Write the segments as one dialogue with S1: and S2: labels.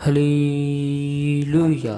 S1: Hallelujah.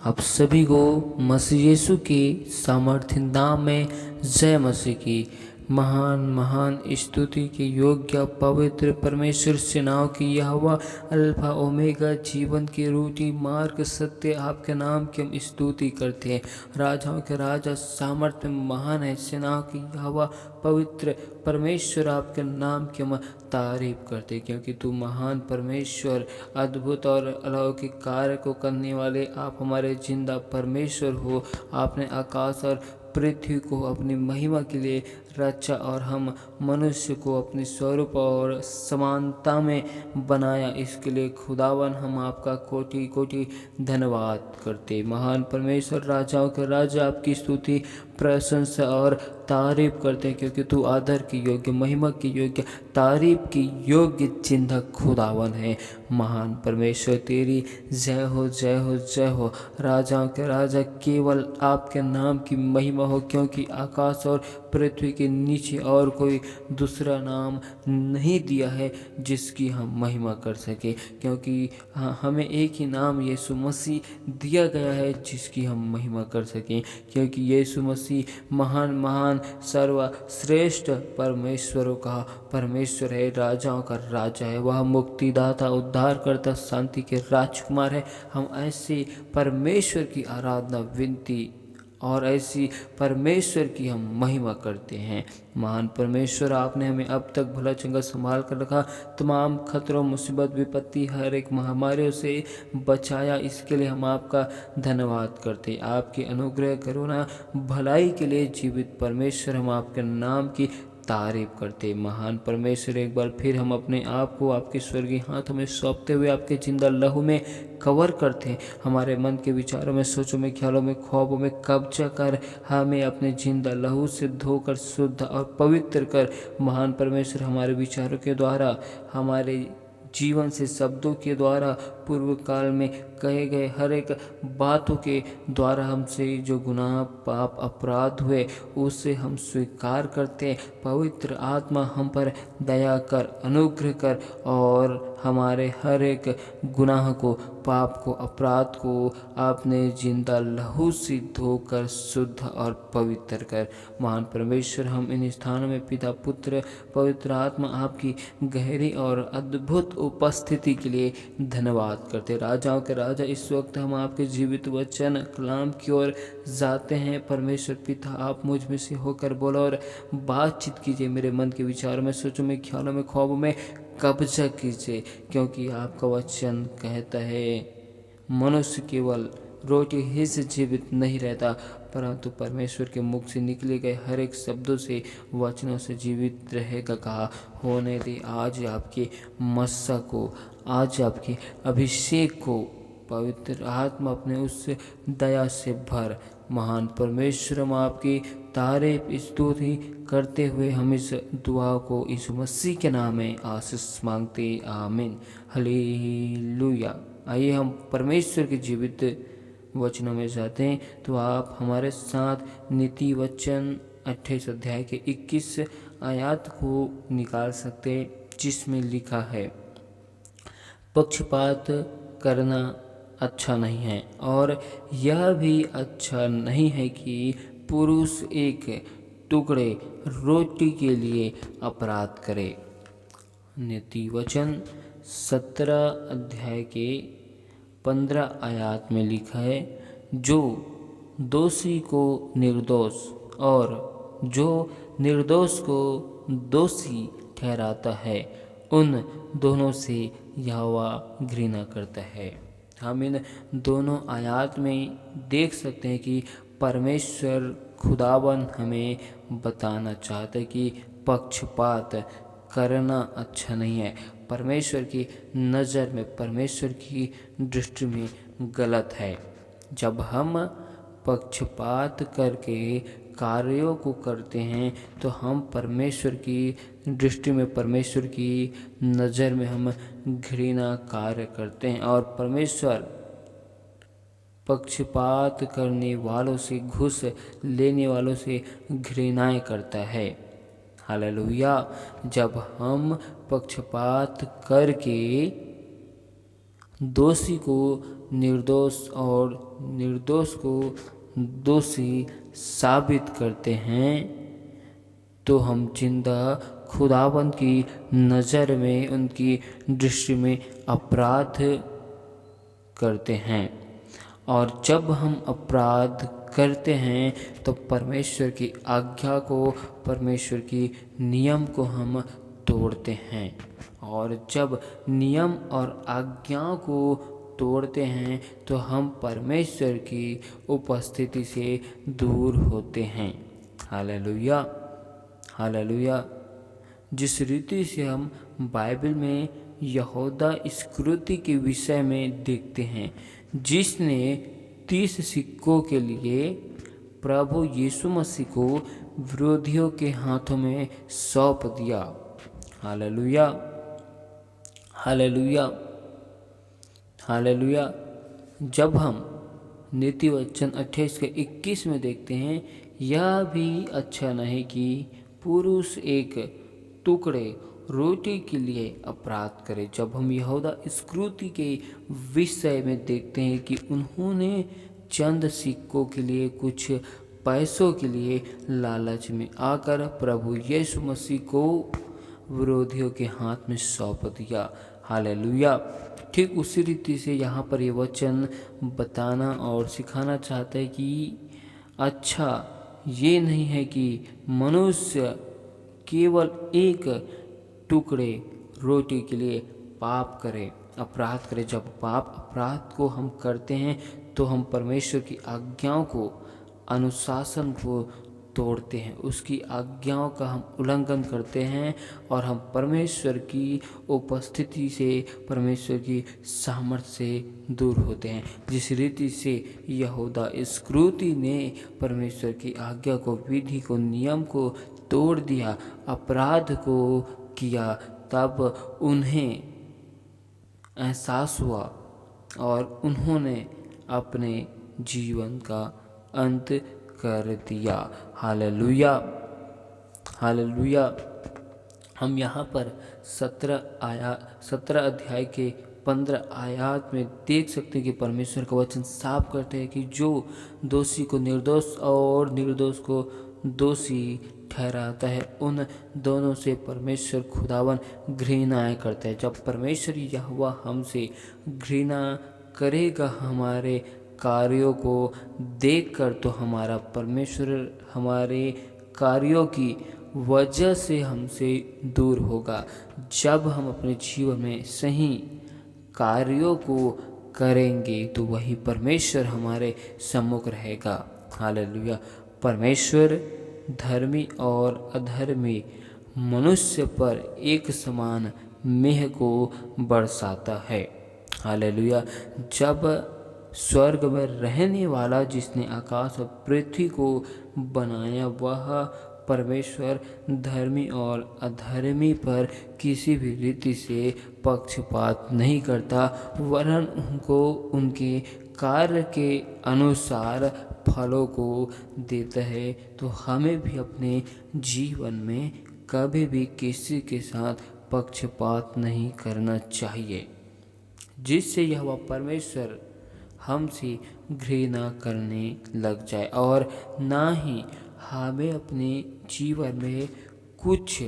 S1: आप सभी को मसीह यीशु के सामर्थ्य नाम में जय मसीह की। महान महान स्तुति के योग्य पवित्र परमेश्वर सेनाओं की यहोवा अल्फा ओमेगा जीवन की रोटी मार्ग सत्य आपके नाम की हम स्तुति करते हैं। राजाओं के राजा सामर्थ्य महान है, सेनाओं की यहोवा पवित्र परमेश्वर आपके नाम की हम तारीफ करते, क्योंकि तू महान परमेश्वर अद्भुत और अलौकिक कार्य को करने वाले आप हमारे जिंदा परमेश्वर हो। आपने आकाश और पृथ्वी को अपनी महिमा के लिए रचा और हम मनुष्य को अपने स्वरूप और समानता में बनाया। इसके लिए खुदावन हम आपका कोटि कोटि धन्यवाद करते। महान परमेश्वर राजाओं के राजा आपकी स्तुति प्रशंसा और तारीफ करते हैं, क्योंकि तू आदर की योग्य महिमा की योग्य तारीफ की योग्य जिंदा खुदावन है। महान परमेश्वर तेरी जय हो जय हो जय हो। राजाओं के राजा केवल आपके नाम की महिमा हो, क्योंकि आकाश और पृथ्वी के नीचे और कोई दूसरा नाम नहीं दिया है जिसकी हम महिमा कर सके, क्योंकि हमें एक ही नाम यीशु मसीह दिया गया है जिसकी हम महिमा कर सकें, क्योंकि यीशु मसीह महान महान सर्वश्रेष्ठ परमेश्वरों का परमेश्वर है, राजाओं का राजा है। वह मुक्तिदाता उद्धार करता शांति के राजकुमार है। हम ऐसे परमेश्वर की आराधना विनती और ऐसी परमेश्वर की हम महिमा करते हैं। महान परमेश्वर आपने हमें अब तक भला चंगा संभाल कर रखा, तमाम खतरों मुसीबत विपत्ति हर एक महामारियों से बचाया। इसके लिए हम आपका धन्यवाद करते। आपकी अनुग्रह करुणा भलाई के लिए जीवित परमेश्वर हम आपके नाम की तारीफ करते। महान परमेश्वर एक बार फिर हम अपने आप को आपके स्वर्गीय हाथों में सौंपते हुए आपके जिंदा लहू में कवर करते हैं। हमारे मन के विचारों में सोचों में ख्यालों में ख्वाबों में कब्जा कर हमें अपने जिंदा लहू से धोकर शुद्ध और पवित्र कर। महान परमेश्वर हमारे विचारों के द्वारा हमारे जीवन से शब्दों के द्वारा पूर्व काल में कहे गए हर एक बातों के द्वारा हमसे जो गुनाह पाप अपराध हुए उसे हम स्वीकार करते हैं। पवित्र आत्मा हम पर दया कर अनुग्रह कर और हमारे हर एक गुनाह को पाप को अपराध को आपने जिंदा लहू से धोकर शुद्ध और पवित्र कर। महान परमेश्वर हम इन स्थानों में पिता पुत्र पवित्र आत्मा आपकी गहरी और अद्भुत उपस्थिति के लिए धन्यवाद करते। राजाओं के राजा इस वक्त हम आपके जीवित वचन कलाम की ओर जाते हैं। परमेश्वर पिता आप मुझ में से होकर बोलो और बातचीत कीजिए। मेरे मन के विचारों में सोचों में ख्यालों में ख्वाबों में कब्जा कीजिए, क्योंकि आपका वचन कहता है मनुष्य केवल रोटी ही से जीवित नहीं रहता, परंतु परमेश्वर के मुख से निकले गए हर एक शब्दों से वचनों से जीवित रहेगा कहा। होने दे आज आपके मस्सा को, आज आपके अभिषेक को पवित्र आत्मा अपने उस दया से भर। महान परमेश्वर हम आपकी तारीफ स्तुति करते हुए हम इस दुआ को यीशु मसीह के नाम में आशीष मांगते आमीन हालेलुया। आइए हम परमेश्वर के जीवित वचनों में जाते हैं, तो आप हमारे साथ नीति वचन 28 अध्याय के 21 आयत को निकाल सकते हैं, जिसमें लिखा है पक्षपात करना अच्छा नहीं है और यह भी अच्छा नहीं है कि पुरुष एक टुकड़े रोटी के लिए अपराध करे। नीति वचन 17 अध्याय के 15 आयत में लिखा है जो दोषी को निर्दोष और जो निर्दोष को दोषी ठहराता है उन दोनों से यहोवा घृणा करता है। हम इन दोनों आयत में देख सकते हैं कि परमेश्वर खुदावन हमें बताना चाहता है कि पक्षपात करना अच्छा नहीं है। परमेश्वर की नज़र में परमेश्वर की दृष्टि में गलत है। जब हम पक्षपात करके कार्यों को करते हैं तो हम परमेश्वर की दृष्टि में परमेश्वर की नज़र में हम घृणा कार्य करते हैं और परमेश्वर पक्षपात करने वालों से घूस लेने वालों से घृणाएं करता है। हालेलुया। जब हम पक्षपात करके दोषी को निर्दोष और निर्दोष को दोषी साबित करते हैं, तो हम जिंदा खुदावंद की नज़र में, उनकी दृष्टि में अपराध करते हैं। और जब हम अपराध करते हैं तो परमेश्वर की आज्ञा को, परमेश्वर की नियम को हम तोड़ते हैं। और जब नियम और आज्ञा को तोड़ते हैं तो हम परमेश्वर की उपस्थिति से दूर होते हैं। Hallelujah, hallelujah. जिस रीति से हम बाइबल में यहूदा इस्करियोती के विषय में देखते हैं, जिसने 30 सिक्कों के लिए प्रभु यीशु मसीह को विरोधियों के हाथों में सौंप दिया। Hallelujah, hallelujah, hallelujah. जब हम नीति वचन 28 के 21 में देखते हैं, यह भी अच्छा नहीं कि पुरुष एक टुकड़े रोटी के लिए अपराध करे। जब हम यहूदा इस्करियोती के विषय में देखते हैं कि उन्होंने चंद सिक्कों के लिए, कुछ पैसों के लिए लालच में आकर प्रभु यीशु मसीह को विरोधियों के हाथ में सौंप दिया। हालेलुया। ठीक उसी रीति से यहाँ पर ये वचन बताना और सिखाना चाहता है कि अच्छा ये नहीं है कि मनुष्य केवल एक टुकड़े रोटी के लिए पाप करे, अपराध करे। जब अपराध को हम करते हैं तो हम परमेश्वर की आज्ञाओं को, अनुशासन को तोड़ते हैं, उसकी आज्ञाओं का हम उल्लंघन करते हैं और हम परमेश्वर की उपस्थिति से, परमेश्वर की सामर्थ्य से दूर होते हैं। जिस रीति से यहूदा इस्करियोती ने परमेश्वर की आज्ञा को, विधि को, नियम को तोड़ दिया, अपराध को किया, तब उन्हें एहसास हुआ और उन्होंने अपने जीवन का अंत कर दिया। Hallelujah, hallelujah. हम यहाँ पर 17 अध्याय के 15 आयत में देख सकते हैं कि परमेश्वर का वचन साफ करते हैं कि जो दोषी को निर्दोष और निर्दोष को दोषी ठहराता है, उन दोनों से परमेश्वर खुदावन घृणा करता है। जब परमेश्वर यहोवा हमसे घृणा करेगा हमारे कार्यों को देखकर, तो हमारा परमेश्वर हमारे कार्यों की वजह से हमसे दूर होगा। जब हम अपने जीवन में सही कार्यों को करेंगे तो वही परमेश्वर हमारे सम्मुख रहेगा। हालेलुया। परमेश्वर धर्मी और अधर्मी मनुष्य पर एक समान मेह को बरसाता है। हालेलुया। जब स्वर्ग में रहने वाला, जिसने आकाश और पृथ्वी को बनाया, वह परमेश्वर धर्मी और अधर्मी पर किसी भी रीति से पक्षपात नहीं करता, वरन उनको उनके कार्य के अनुसार फलों को देता है। तो हमें भी अपने जीवन में कभी भी किसी के साथ पक्षपात नहीं करना चाहिए, जिससे यह परमेश्वर हमसे घृणा करने लग जाए और ना ही हमें अपने जीवन में कुछ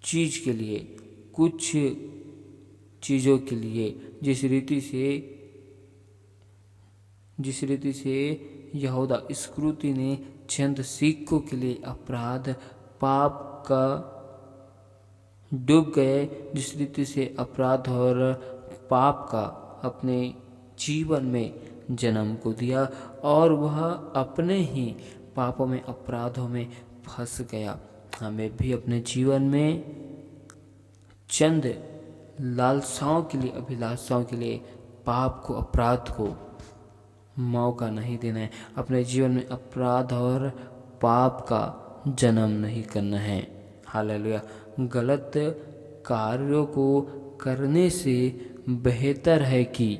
S1: चीज़ के लिए, कुछ चीज़ों के लिए, जिस रीति से यहूदा इस्करियोती ने चंद सिक्कों के लिए अपराध, पाप का डूब गए, जिस रीति से अपराध और पाप का अपने जीवन में जन्म को दिया और वह अपने ही पापों में, अपराधों में फंस गया। हमें भी अपने जीवन में चंद लालसाओं के लिए, अभिलाषाओं के लिए पाप को, अपराध को मौका नहीं देना है। अपने जीवन में अपराध और पाप का जन्म नहीं करना है। हालेलुया। गलत कार्यों को करने से बेहतर है कि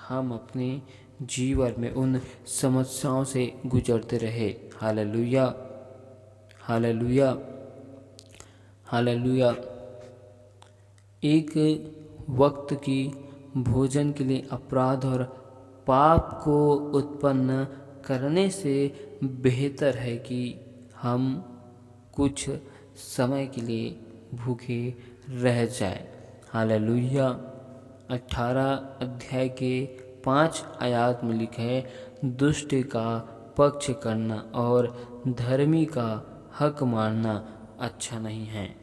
S1: हम अपने जीवन में उन समस्याओं से गुजरते रहे। Hallelujah, hallelujah, hallelujah. एक वक्त की भोजन के लिए अपराध और पाप को उत्पन्न करने से बेहतर है कि हम कुछ समय के लिए भूखे रह जाएं। हालेलुया। 18 अध्याय के 5 आयत में लिखा है, दुष्ट का पक्ष करना और धर्मी का हक मारना अच्छा नहीं है।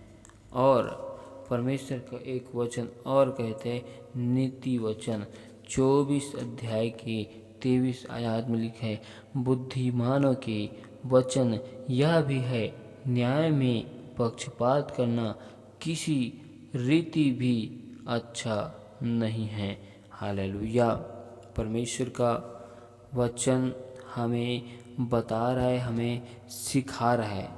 S1: और परमेश्वर का एक वचन और कहते हैं, नीति वचन 24 अध्याय के 23 आयत में लिखा है, बुद्धिमानों के वचन यह भी है, न्याय में पक्षपात करना किसी रीति भी अच्छा नहीं है। हालेलुया। परमेश्वर का वचन हमें बता रहा है, हमें सिखा रहा है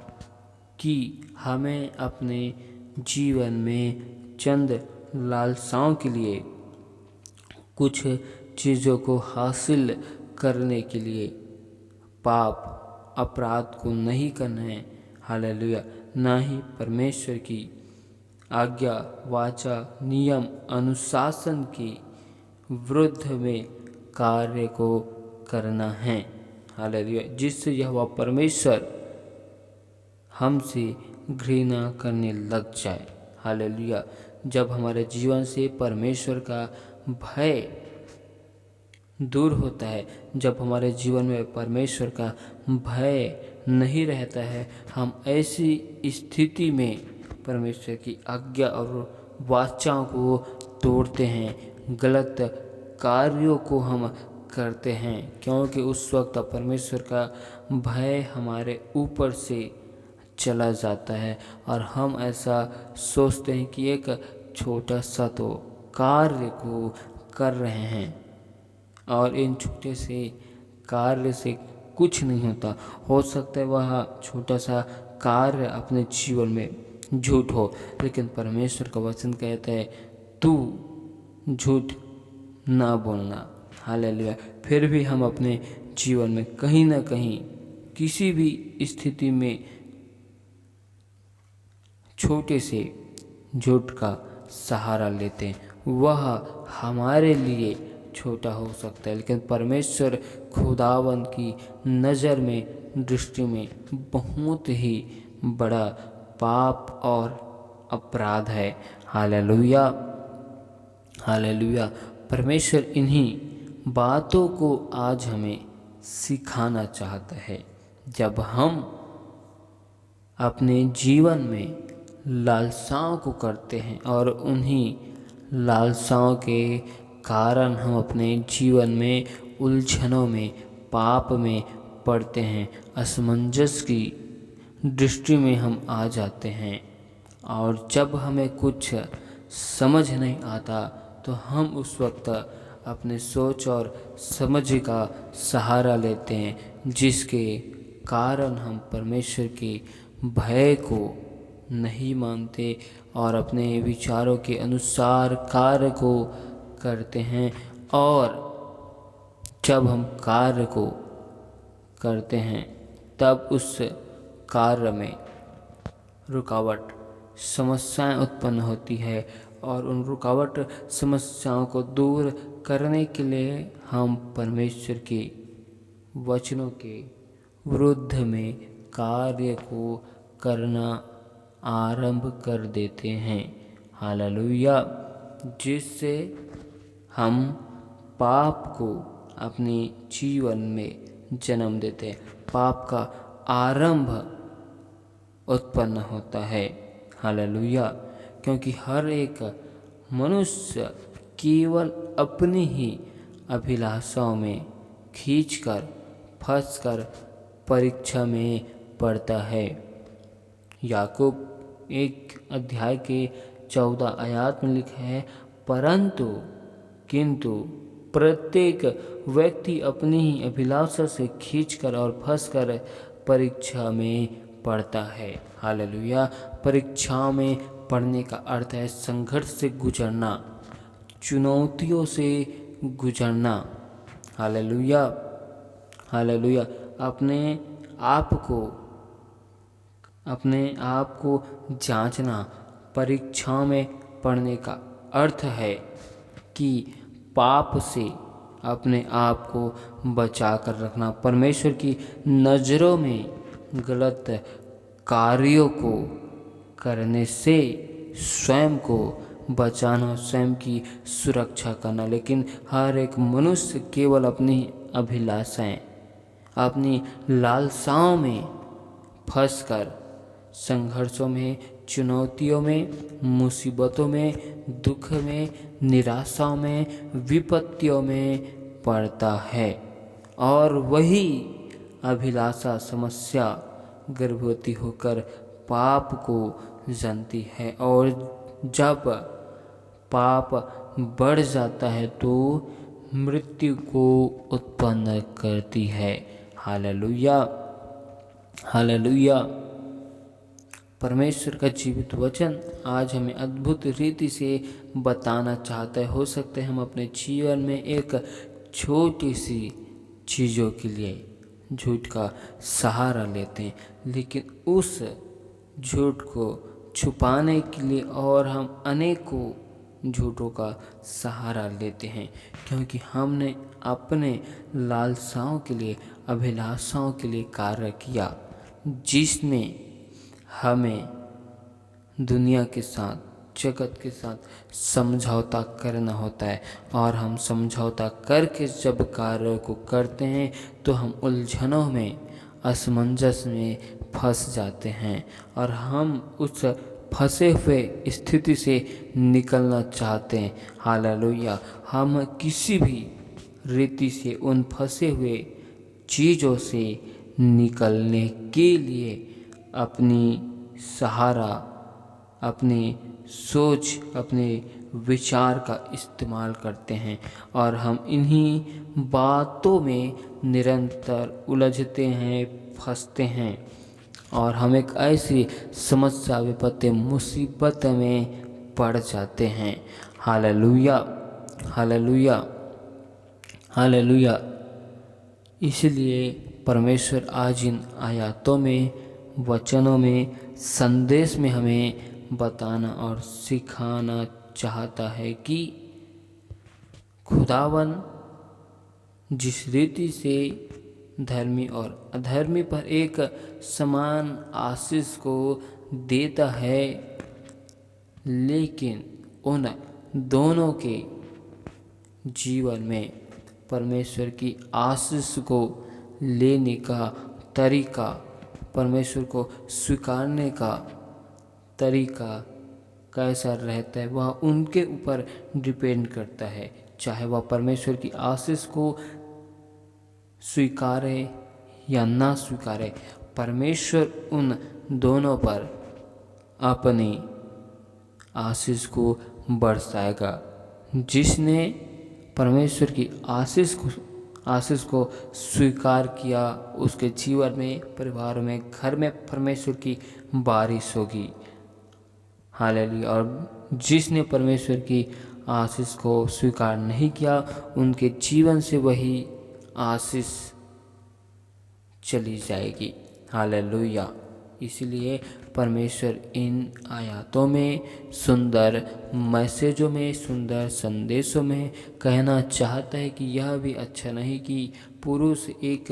S1: कि हमें अपने जीवन में चंद लालसाओं के लिए, कुछ चीज़ों को हासिल करने के लिए पाप अपराध को नहीं करना है। हालेलुया। ना ही परमेश्वर की आज्ञा, वाचा, नियम, अनुशासन की विरुद्ध में कार्य को करना है। हालेलुया। जिससे यह परमेश्वर हमसे घृणा करने लग जाए। हालेलुया। जब हमारे जीवन से परमेश्वर का भय दूर होता है, जब हमारे जीवन में परमेश्वर का भय नहीं रहता है, हम ऐसी स्थिति में परमेश्वर की आज्ञा और वाचाओं को तोड़ते हैं, गलत कार्यों को हम करते हैं, क्योंकि उस वक्त परमेश्वर का भय हमारे ऊपर से चला जाता है और हम ऐसा सोचते हैं कि एक छोटा सा तो कार्य को कर रहे हैं और इन छोटे से कार्य से कुछ नहीं होता। हो सकता है वह छोटा सा कार्य अपने जीवन में झूठ हो, लेकिन परमेश्वर का वचन कहता है, तू झूठ ना बोलना। हालेलुया। फिर भी हम अपने जीवन में कहीं ना कहीं किसी भी स्थिति में छोटे से झूठ का सहारा लेते हैं। वह हमारे लिए छोटा हो सकता है, लेकिन परमेश्वर खुदावंद की नज़र में, दृष्टि में बहुत ही बड़ा पाप और अपराध है। हालेलुया। हालेलुया। परमेश्वर इन्हीं बातों को आज हमें सिखाना चाहता है। जब हम अपने जीवन में लालसाओं को करते हैं और उन्हीं लालसाओं के कारण हम अपने जीवन में उलझनों में, पाप में पड़ते हैं, असमंजस की दृष्टि में हम आ जाते हैं। और जब हमें कुछ समझ नहीं आता तो हम उस वक्त अपने सोच और समझ का सहारा लेते हैं, जिसके कारण हम परमेश्वर के भय को नहीं मानते और अपने विचारों के अनुसार कार्य को करते हैं। और जब हम कार्य को करते हैं तब उस कार्य में रुकावट, समस्याएं उत्पन्न होती है और उन रुकावट समस्याओं को दूर करने के लिए हम परमेश्वर के वचनों के विरुद्ध में कार्य को करना आरंभ कर देते हैं। हालेलुया। जिससे हम पाप को अपने जीवन में जन्म देते हैं, पाप का आरंभ उत्पन्न होता है। हालेलुया। क्योंकि हर एक मनुष्य केवल अपनी ही अभिलाषाओं में खींचकर फंसकर परीक्षा में पड़ता है। याकूब 1 अध्याय के 14 आयत में लिखा है, किंतु प्रत्येक व्यक्ति अपनी ही अभिलाषा से खींचकर और फंसकर परीक्षा में पड़ता है। हालेलुया। परीक्षाओं में पढ़ने का अर्थ है संघर्ष से गुजरना, चुनौतियों से गुजरना। हालेलुया। हालेलुया। अपने आप को जांचना। परीक्षाओं में पढ़ने का अर्थ है कि पाप से अपने आप को बचा कर रखना, परमेश्वर की नज़रों में गलत कार्यों को करने से स्वयं को बचाना, स्वयं की सुरक्षा करना। लेकिन हर एक मनुष्य केवल अपनी अभिलाषाएं, अपनी लालसाओं में फंसकर संघर्षों में, चुनौतियों में, मुसीबतों में, दुख में, निराशाओं में, विपत्तियों में पड़ता है और वही अभिलाषा समस्या गर्भवती होकर पाप को जनती है और जब पाप बढ़ जाता है तो मृत्यु को उत्पन्न करती है। Hallelujah, hallelujah. परमेश्वर का जीवित वचन आज हमें अद्भुत रीति से बताना चाहता है। हो सकता है हम अपने जीवन में एक छोटी सी चीज़ों के लिए झूठ का सहारा लेते हैं, लेकिन उस झूठ को छुपाने के लिए और हम अनेकों झूठों का सहारा लेते हैं, क्योंकि हमने अपने लालसाओं के लिए, अभिलाषाओं के लिए कार्य किया, जिसने हमें दुनिया के साथ, जगत के साथ समझौता करना होता है। और हम समझौता करके जब कार्य को करते हैं तो हम उलझनों में, असमंजस में फंस जाते हैं और हम उस फंसे हुए स्थिति से निकलना चाहते हैं। हालेलुया। हम किसी भी रीति से उन फंसे हुए चीज़ों से निकलने के लिए अपनी सहारा, अपनी सोच, अपने विचार का इस्तेमाल करते हैं और हम इन्हीं बातों में निरंतर उलझते हैं, फंसते हैं और हम एक ऐसी समस्या, विपत्ति, मुसीबत में पड़ जाते हैं। Hallelujah, hallelujah, hallelujah. इसलिए परमेश्वर आज इन आयतों में, वचनों में, संदेश में हमें बताना और सिखाना चाहता है कि खुदावन जिस रीति से धर्मी और अधर्मी पर एक समान आशीष को देता है, लेकिन उन दोनों के जीवन में परमेश्वर की आशीष को लेने का तरीका, परमेश्वर को स्वीकारने का तरीका कैसा रहता है, वह उनके ऊपर डिपेंड करता है। चाहे वह परमेश्वर की आशीष को स्वीकारे या ना स्वीकारे, परमेश्वर उन दोनों पर अपनी आशीष को बरसाएगा। जिसने परमेश्वर की आशीष को स्वीकार किया, उसके जीवन में, परिवार में, घर में परमेश्वर की बारिश होगी। हालेलुया। और जिसने परमेश्वर की आशीष को स्वीकार नहीं किया, उनके जीवन से वही आशीष चली जाएगी। हालेलुया। इसलिए परमेश्वर इन आयतों में, सुंदर मैसेजों में, सुंदर संदेशों में कहना चाहता है कि यह भी अच्छा नहीं कि पुरुष एक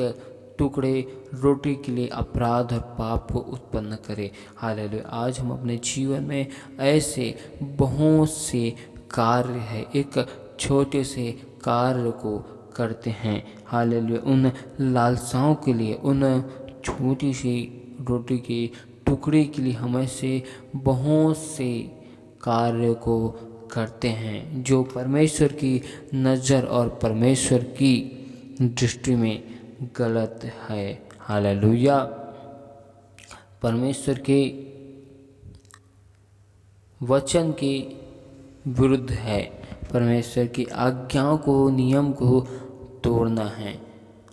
S1: टुकड़े रोटी के लिए अपराध और पाप को उत्पन्न करे। हालेलुया। आज हम अपने जीवन में ऐसे बहुत से कार्य है, एक छोटे से कार्य को करते हैं। हालेलुया। उन लालसाओं के लिए, उन छोटी सी रोटी के टुकड़े के लिए हम ऐसे बहुत से कार्य को करते हैं जो परमेश्वर की नज़र और परमेश्वर की दृष्टि में गलत है। हालेलुया। परमेश्वर के वचन के विरुद्ध है। परमेश्वर की आज्ञाओं को, नियम को तोड़ना है।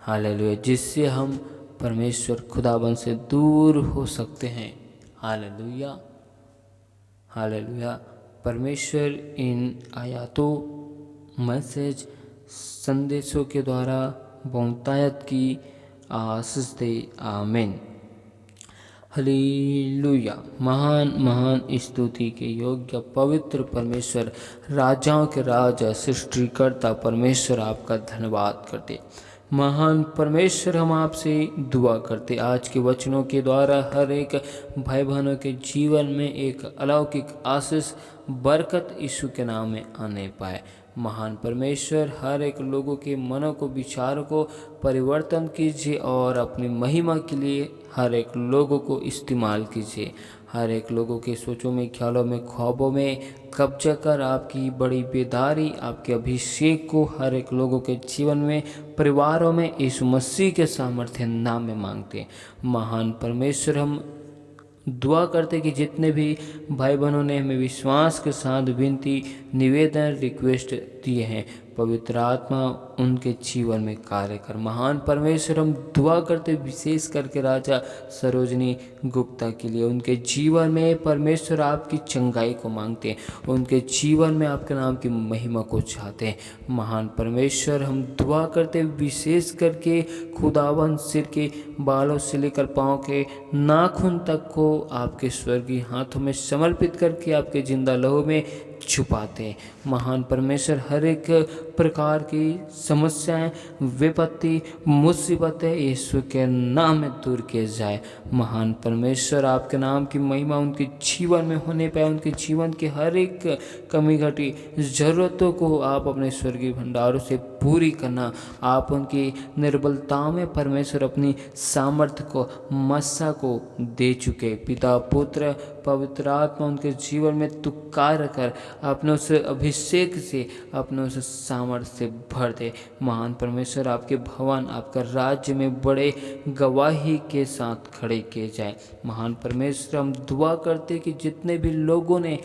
S1: हालेलुया। जिससे हम परमेश्वर खुदाबंद से दूर हो सकते हैं। Hallelujah, hallelujah. परमेश्वर इन आयतों, मैसेज, संदेशों के द्वारा बहुतायत की आशीष दे। आमीन। हालेलुया। महान महान स्तुति के योग्य पवित्र परमेश्वर, राजाओं के राजा, सृष्टिकर्ता परमेश्वर, आपका धन्यवाद करते। महान परमेश्वर, हम आपसे दुआ करते आज के वचनों के द्वारा हर एक भाई बहनों के जीवन में एक अलौकिक आशीष बरकत यीशु के नाम में आने पाए। महान परमेश्वर, हर एक लोगों के मनों को, विचारों को परिवर्तन कीजिए और अपनी महिमा के लिए हर एक लोगों को इस्तेमाल कीजिए। हर एक लोगों के सोचों में, ख्यालों में, ख्वाबों में कब्जा कर आपकी बड़ी बेदारी, आपके अभिषेक को हर एक लोगों के जीवन में, परिवारों में यीशु मसीह के सामर्थ्य नाम में मांगते हैं। महान परमेश्वर, हम दुआ करते कि जितने भी भाई बहनों ने हमें विश्वास के साथ विनती, निवेदन, रिक्वेस्ट दिए हैं, पवित्र आत्मा उनके जीवन में कार्य कर। महान परमेश्वर, हम दुआ करते विशेष करके राजा सरोजनी गुप्ता के लिए, उनके जीवन में परमेश्वर आपकी चंगाई को मांगते हैं, उनके जीवन में आपके नाम की महिमा को चाहते हैं। महान परमेश्वर, हम दुआ करते विशेष करके खुदावन सिर के बालों से लेकर पाँव के नाखून तक को आपके स्वर्गीय हाथों में समर्पित करके आपके जिंदा लहू में छुपाते हैं। महान परमेश्वर, हर एक प्रकार की समस्याएं, विपत्ति, मुसीबतें यीशु के नाम में दूर किए जाए। महान परमेश्वर, आपके नाम की महिमा उनके जीवन में होने पाए, उनके जीवन की हर एक कमी घटी ज़रूरतों को आप अपने स्वर्गीय भंडारों से पूरी करना। आप उनकी निर्बलताओं में परमेश्वर अपनी सामर्थ्य को, मस्सा को दे चुके। पिता, पुत्र, पवित्र आत्मा उनके जीवन में तू कार्य कर, अपने उस अभिषेक से, अपने उस सामर्थ्य से भर दे। महान परमेश्वर, आपके भवन, आपका राज्य में बड़े गवाही के साथ खड़े किए जाए। महान परमेश्वर, हम दुआ करते कि जितने भी लोगों ने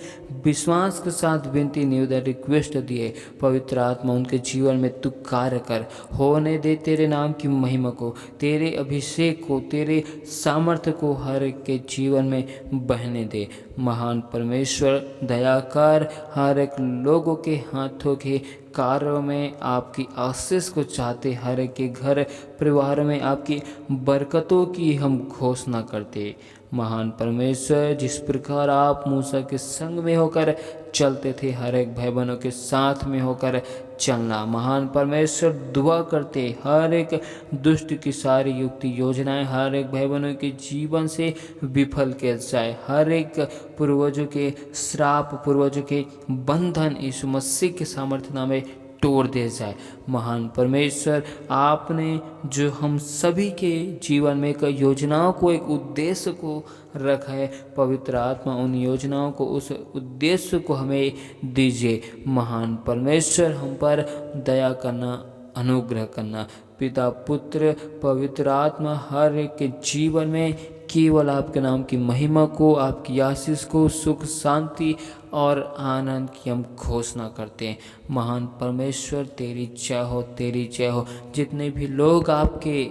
S1: विश्वास के साथ विनती, निवेदन, रिक्वेस्ट दिए, पवित्र आत्मा उनके जीवन में तू कार्य कर, होने दे तेरे नाम की महिमा को, तेरे अभिषेक को, तेरे सामर्थ्य को हर एक के जीवन में बहने दे। महान परमेश्वर, दया कर, हर एक लोगों के हाथों के कार्यों में आपकी आशीष को चाहते, हर एक के घर परिवार में आपकी बरकतों की हम घोषणा करते। महान परमेश्वर, जिस प्रकार आप मूसा के संग में होकर चलते थे, हर एक भाई बहनों के साथ में होकर चलना। महान परमेश्वर, दुआ करते हर एक दुष्ट की सारी युक्ति योजनाएं हर एक भाई बहनों के जीवन से विफल किया जाए। हर एक पूर्वजों के श्राप, पूर्वजों के बंधन यीशु मसीह के सामर्थ्य नाम में तोड़ दे जाए। महान परमेश्वर, आपने जो हम सभी के जीवन में कई योजनाओं को, एक उद्देश्य को रखा है, पवित्र आत्मा उन योजनाओं को, उस उद्देश्य को हमें दीजिए। महान परमेश्वर, हम पर दया करना, अनुग्रह करना। पिता, पुत्र, पवित्र आत्मा हर एक के जीवन में केवल आपके नाम की महिमा को, आपकी आशीष को, सुख, शांति और आनंद की हम घोषणा करते हैं। महान परमेश्वर, तेरी जय हो, तेरी जय हो। जितने भी लोग आपके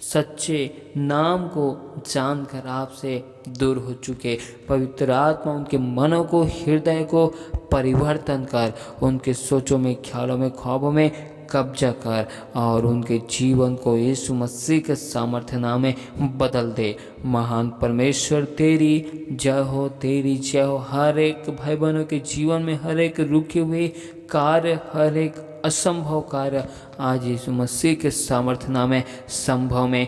S1: सच्चे नाम को जानकर आपसे दूर हो चुके, पवित्र आत्मा उनके मनों को, हृदय को परिवर्तन कर, उनके सोचों में, ख्यालों में, ख्वाबों में कब्जा कर और उनके जीवन को यीशु मसीह के सामर्थ्य नाम में बदल दे। महान परमेश्वर, तेरी जय हो, तेरी जय हो। हर एक भाई बहनों के जीवन में हर एक रुके हुए कार्य, हर एक असंभव कार्य आज यीशु मसीह के सामर्थ्य नाम में संभव में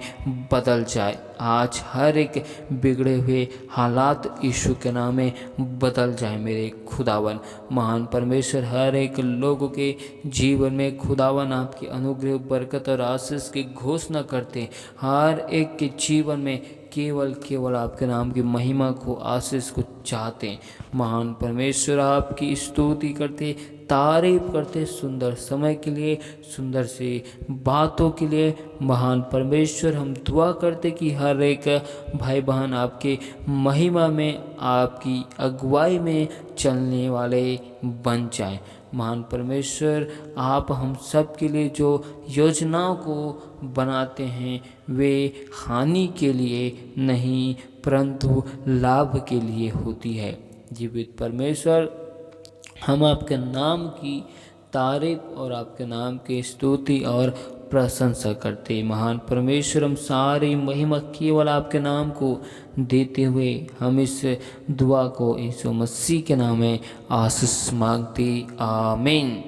S1: बदल जाए। आज हर एक बिगड़े हुए हालात यीशु के नाम में बदल जाए मेरे खुदावन। महान परमेश्वर, हर एक लोगों के जीवन में खुदावन आपकी अनुग्रह, बरकत और आशीष की घोषणा करते हैं। हर एक के जीवन में केवल आपके नाम की महिमा को, आशीष को चाहते हैं। महान परमेश्वर, आपकी स्तुति करते, तारीफ करते सुंदर समय के लिए, सुंदर सी बातों के लिए। महान परमेश्वर, हम दुआ करते कि हर एक भाई बहन आपके महिमा में, आपकी अगुवाई में चलने वाले बन जाएं। महान परमेश्वर, आप हम सब के लिए जो योजनाओं को बनाते हैं वे हानि के लिए नहीं परंतु लाभ के लिए होती है। जीवित परमेश्वर, हम आपके नाम की तारीफ और आपके नाम की स्तुति और प्रशंसा करते। महान परमेश्वर, हम सारी महिमा केवल आपके नाम को देते हुए हम इस दुआ को यीशु मसीह के नाम में आशीष मांगते। आमीन।